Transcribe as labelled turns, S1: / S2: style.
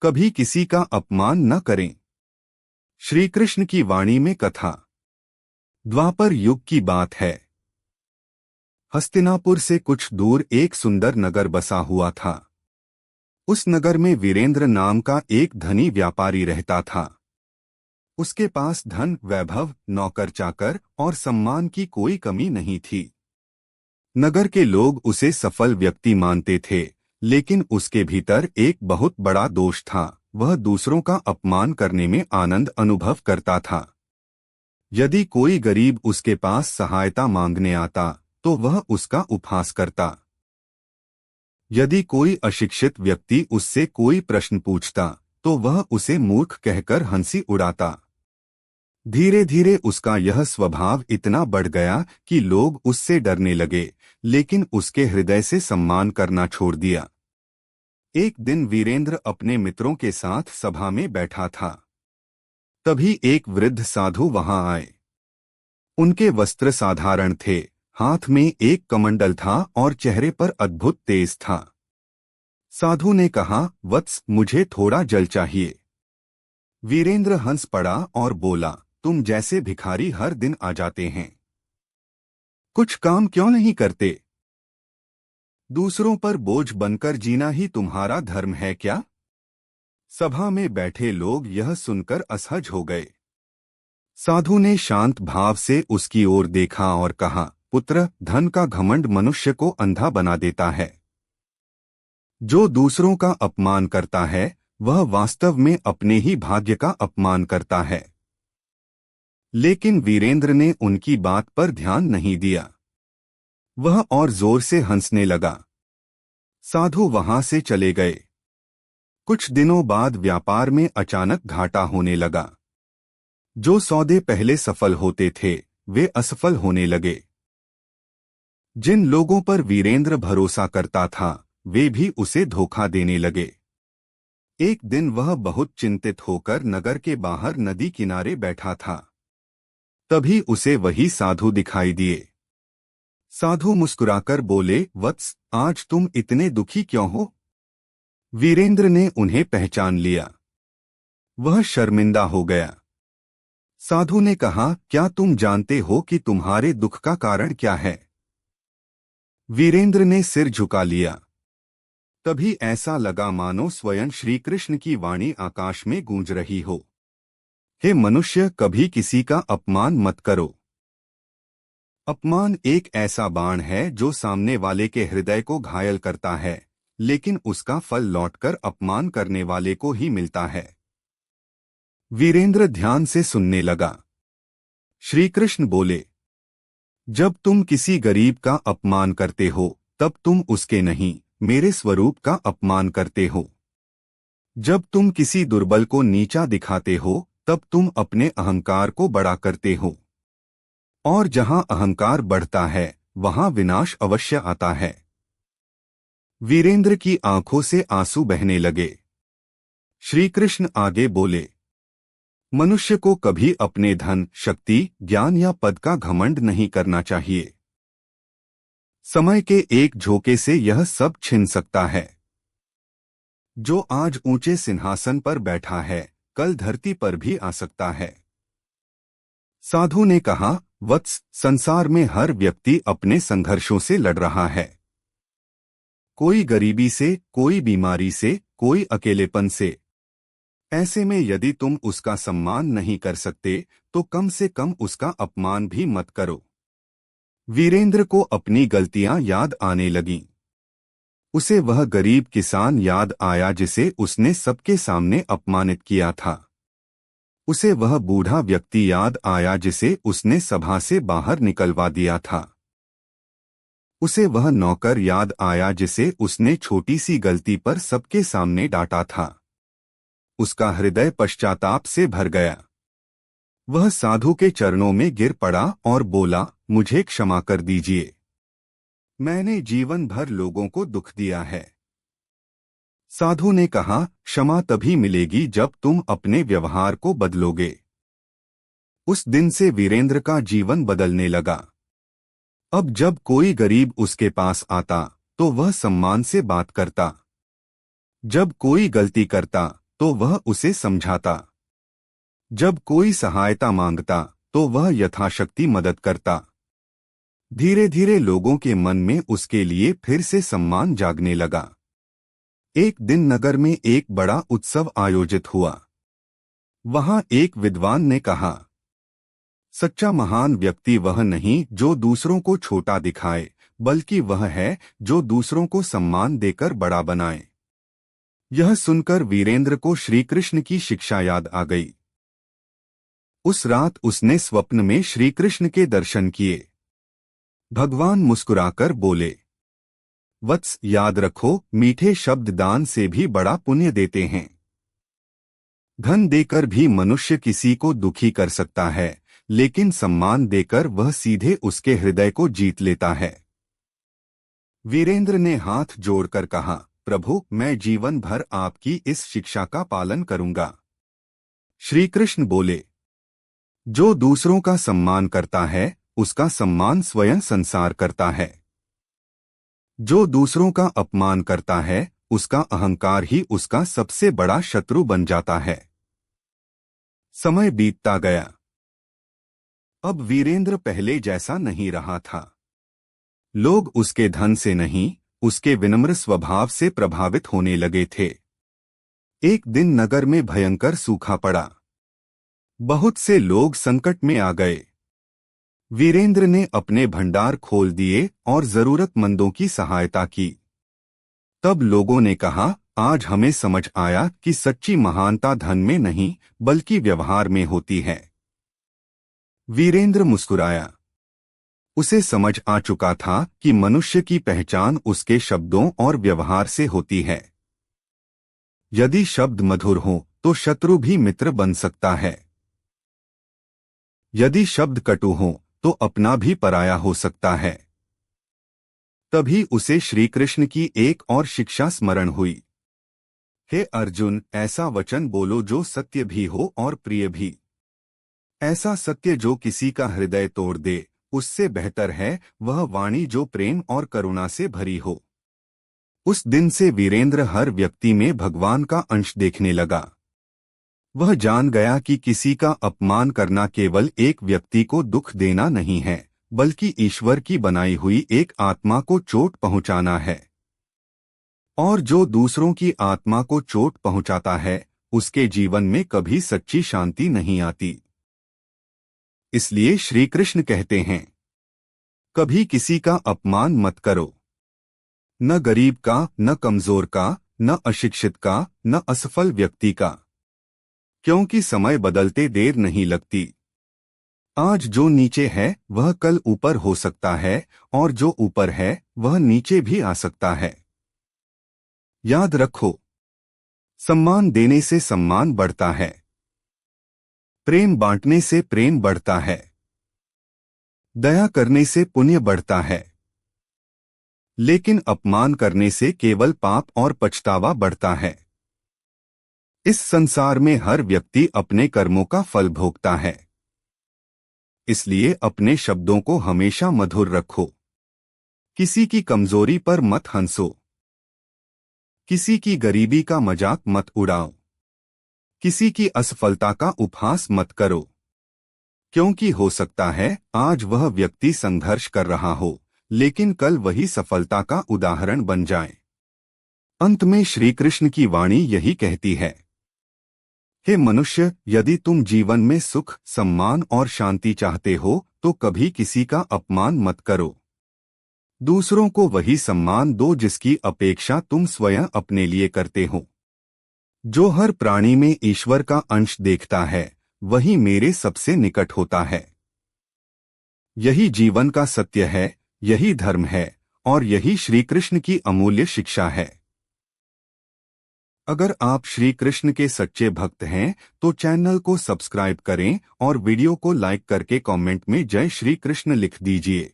S1: कभी किसी का अपमान न करें। श्री कृष्ण की वाणी में कथा। द्वापर युग की बात है। हस्तिनापुर से कुछ दूर एक सुंदर नगर बसा हुआ था। उस नगर में वीरेंद्र नाम का एक धनी व्यापारी रहता था। उसके पास धन, वैभव, नौकर चाकर और सम्मान की कोई कमी नहीं थी। नगर के लोग उसे सफल व्यक्ति मानते थे, लेकिन उसके भीतर एक बहुत बड़ा दोष था। वह दूसरों का अपमान करने में आनंद अनुभव करता था। यदि कोई गरीब उसके पास सहायता मांगने आता तो वह उसका उपहास करता। यदि कोई अशिक्षित व्यक्ति उससे कोई प्रश्न पूछता तो वह उसे मूर्ख कहकर हंसी उड़ाता। धीरे धीरे उसका यह स्वभाव इतना बढ़ गया कि लोग उससे डरने लगे, लेकिन उसके हृदय से सम्मान करना छोड़ दिया। एक दिन वीरेंद्र अपने मित्रों के साथ सभा में बैठा था। तभी एक वृद्ध साधु वहां आए। उनके वस्त्र साधारण थे, हाथ में एक कमंडल था और चेहरे पर अद्भुत तेज था। साधु ने कहा, वत्स, मुझे थोड़ा जल चाहिए। वीरेंद्र हंस पड़ा और बोला, तुम जैसे भिखारी हर दिन आ जाते हैं, कुछ काम क्यों नहीं करते? दूसरों पर बोझ बनकर जीना ही तुम्हारा धर्म है क्या? सभा में बैठे लोग यह सुनकर असहज हो गए। साधु ने शांत भाव से उसकी ओर देखा और कहा, पुत्र, धन का घमंड मनुष्य को अंधा बना देता है। जो दूसरों का अपमान करता है वह वास्तव में अपने ही भाग्य का अपमान करता है। लेकिन वीरेंद्र ने उनकी बात पर ध्यान नहीं दिया। वह और जोर से हंसने लगा। साधु वहां से चले गए। कुछ दिनों बाद व्यापार में अचानक घाटा होने लगा। जो सौदे पहले सफल होते थे वे असफल होने लगे। जिन लोगों पर वीरेंद्र भरोसा करता था वे भी उसे धोखा देने लगे। एक दिन वह बहुत चिंतित होकर नगर के बाहर नदी किनारे बैठा था। तभी उसे वही साधु दिखाई दिए। साधु मुस्कुराकर बोले, वत्स, आज तुम इतने दुखी क्यों हो? वीरेंद्र ने उन्हें पहचान लिया। वह शर्मिंदा हो गया। साधु ने कहा, क्या तुम जानते हो कि तुम्हारे दुख का कारण क्या है? वीरेंद्र ने सिर झुका लिया। तभी ऐसा लगा मानो स्वयं श्री कृष्ण की वाणी आकाश में गूंज रही हो। हे मनुष्य, कभी किसी का अपमान मत करो। अपमान एक ऐसा बाण है जो सामने वाले के हृदय को घायल करता है, लेकिन उसका फल लौटकर अपमान करने वाले को ही मिलता है। वीरेंद्र ध्यान से सुनने लगा। श्री कृष्ण बोले, जब तुम किसी गरीब का अपमान करते हो तब तुम उसके नहीं, मेरे स्वरूप का अपमान करते हो। जब तुम किसी दुर्बल को नीचा दिखाते हो तब तुम अपने अहंकार को बड़ा करते हो। और जहां अहंकार बढ़ता है वहां विनाश अवश्य आता है। वीरेंद्र की आंखों से आंसू बहने लगे। श्री कृष्ण आगे बोले, मनुष्य को कभी अपने धन, शक्ति, ज्ञान या पद का घमंड नहीं करना चाहिए। समय के एक झोंके से यह सब छिन सकता है। जो आज ऊंचे सिंहासन पर बैठा है कल धरती पर भी आ सकता है। साधु ने कहा, वत्स, संसार में हर व्यक्ति अपने संघर्षों से लड़ रहा है। कोई गरीबी से, कोई बीमारी से, कोई अकेलेपन से। ऐसे में यदि तुम उसका सम्मान नहीं कर सकते तो कम से कम उसका अपमान भी मत करो। वीरेंद्र को अपनी गलतियां याद आने लगीं। उसे वह गरीब किसान याद आया जिसे उसने सबके सामने अपमानित किया था। उसे वह बूढ़ा व्यक्ति याद आया जिसे उसने सभा से बाहर निकलवा दिया था। उसे वह नौकर याद आया जिसे उसने छोटी सी गलती पर सबके सामने डांटा था। उसका हृदय पश्चाताप से भर गया। वह साधु के चरणों में गिर पड़ा और बोला, मुझे क्षमा कर दीजिए। मैंने जीवन भर लोगों को दुख दिया है। साधु ने कहा, क्षमा तभी मिलेगी जब तुम अपने व्यवहार को बदलोगे। उस दिन से वीरेंद्र का जीवन बदलने लगा। अब जब कोई गरीब उसके पास आता तो वह सम्मान से बात करता। जब कोई गलती करता तो वह उसे समझाता। जब कोई सहायता मांगता तो वह यथाशक्ति मदद करता। धीरे धीरे लोगों के मन में उसके लिए फिर से सम्मान जागने लगा। एक दिन नगर में एक बड़ा उत्सव आयोजित हुआ। वहां एक विद्वान ने कहा, सच्चा महान व्यक्ति वह नहीं जो दूसरों को छोटा दिखाए, बल्कि वह है जो दूसरों को सम्मान देकर बड़ा बनाए। यह सुनकर वीरेंद्र को श्री कृष्ण की शिक्षा याद आ गई। उस रात उसने स्वप्न में श्री कृष्ण के दर्शन किए। भगवान मुस्कुराकर बोले, वत्स, याद रखो, मीठे शब्द दान से भी बड़ा पुण्य देते हैं। धन देकर भी मनुष्य किसी को दुखी कर सकता है, लेकिन सम्मान देकर वह सीधे उसके हृदय को जीत लेता है। वीरेंद्र ने हाथ जोड़कर कहा, प्रभु, मैं जीवन भर आपकी इस शिक्षा का पालन करूंगा। श्री कृष्ण बोले, जो दूसरों का सम्मान करता है उसका सम्मान स्वयं संसार करता है। जो दूसरों का अपमान करता है उसका अहंकार ही उसका सबसे बड़ा शत्रु बन जाता है। समय बीतता गया। अब वीरेंद्र पहले जैसा नहीं रहा था। लोग उसके धन से नहीं, उसके विनम्र स्वभाव से प्रभावित होने लगे थे। एक दिन नगर में भयंकर सूखा पड़ा। बहुत से लोग संकट में आ गए। वीरेंद्र ने अपने भंडार खोल दिए और जरूरतमंदों की सहायता की। तब लोगों ने कहा, आज हमें समझ आया कि सच्ची महानता धन में नहीं बल्कि व्यवहार में होती है। वीरेंद्र मुस्कुराया। उसे समझ आ चुका था कि मनुष्य की पहचान उसके शब्दों और व्यवहार से होती है। यदि शब्द मधुर हो तो शत्रु भी मित्र बन सकता है। यदि शब्द कटु हो तो अपना भी पराया हो सकता है। तभी उसे श्री कृष्ण की एक और शिक्षा स्मरण हुई। हे अर्जुन, ऐसा वचन बोलो जो सत्य भी हो और प्रिय भी। ऐसा सत्य जो किसी का हृदय तोड़ दे, उससे बेहतर है वह वाणी जो प्रेम और करुणा से भरी हो। उस दिन से वीरेंद्र हर व्यक्ति में भगवान का अंश देखने लगा। वह जान गया कि किसी का अपमान करना केवल एक व्यक्ति को दुख देना नहीं है, बल्कि ईश्वर की बनाई हुई एक आत्मा को चोट पहुंचाना है। और जो दूसरों की आत्मा को चोट पहुंचाता है उसके जीवन में कभी सच्ची शांति नहीं आती। इसलिए श्री कृष्ण कहते हैं, कभी किसी का अपमान मत करो। न गरीब का, न कमजोर का, न अशिक्षित का, न असफल व्यक्ति का। क्योंकि समय बदलते देर नहीं लगती। आज जो नीचे है वह कल ऊपर हो सकता है और जो ऊपर है वह नीचे भी आ सकता है। याद रखो, सम्मान देने से सम्मान बढ़ता है। प्रेम बांटने से प्रेम बढ़ता है। दया करने से पुण्य बढ़ता है। लेकिन अपमान करने से केवल पाप और पछतावा बढ़ता है। इस संसार में हर व्यक्ति अपने कर्मों का फल भोगता है। इसलिए अपने शब्दों को हमेशा मधुर रखो। किसी की कमजोरी पर मत हंसो। किसी की गरीबी का मजाक मत उड़ाओ। किसी की असफलता का उपहास मत करो। क्योंकि हो सकता है आज वह व्यक्ति संघर्ष कर रहा हो, लेकिन कल वही सफलता का उदाहरण बन जाए। अंत में श्री कृष्ण की वाणी यही कहती है, हे मनुष्य, यदि तुम जीवन में सुख, सम्मान और शांति चाहते हो तो कभी किसी का अपमान मत करो। दूसरों को वही सम्मान दो जिसकी अपेक्षा तुम स्वयं अपने लिए करते हो। जो हर प्राणी में ईश्वर का अंश देखता है वही मेरे सबसे निकट होता है। यही जीवन का सत्य है, यही धर्म है और यही श्री कृष्ण की अमूल्य शिक्षा है। अगर आप श्री कृष्ण के सच्चे भक्त हैं तो चैनल को सब्सक्राइब करें और वीडियो को लाइक करके कमेंट में जय श्री कृष्ण लिख दीजिए।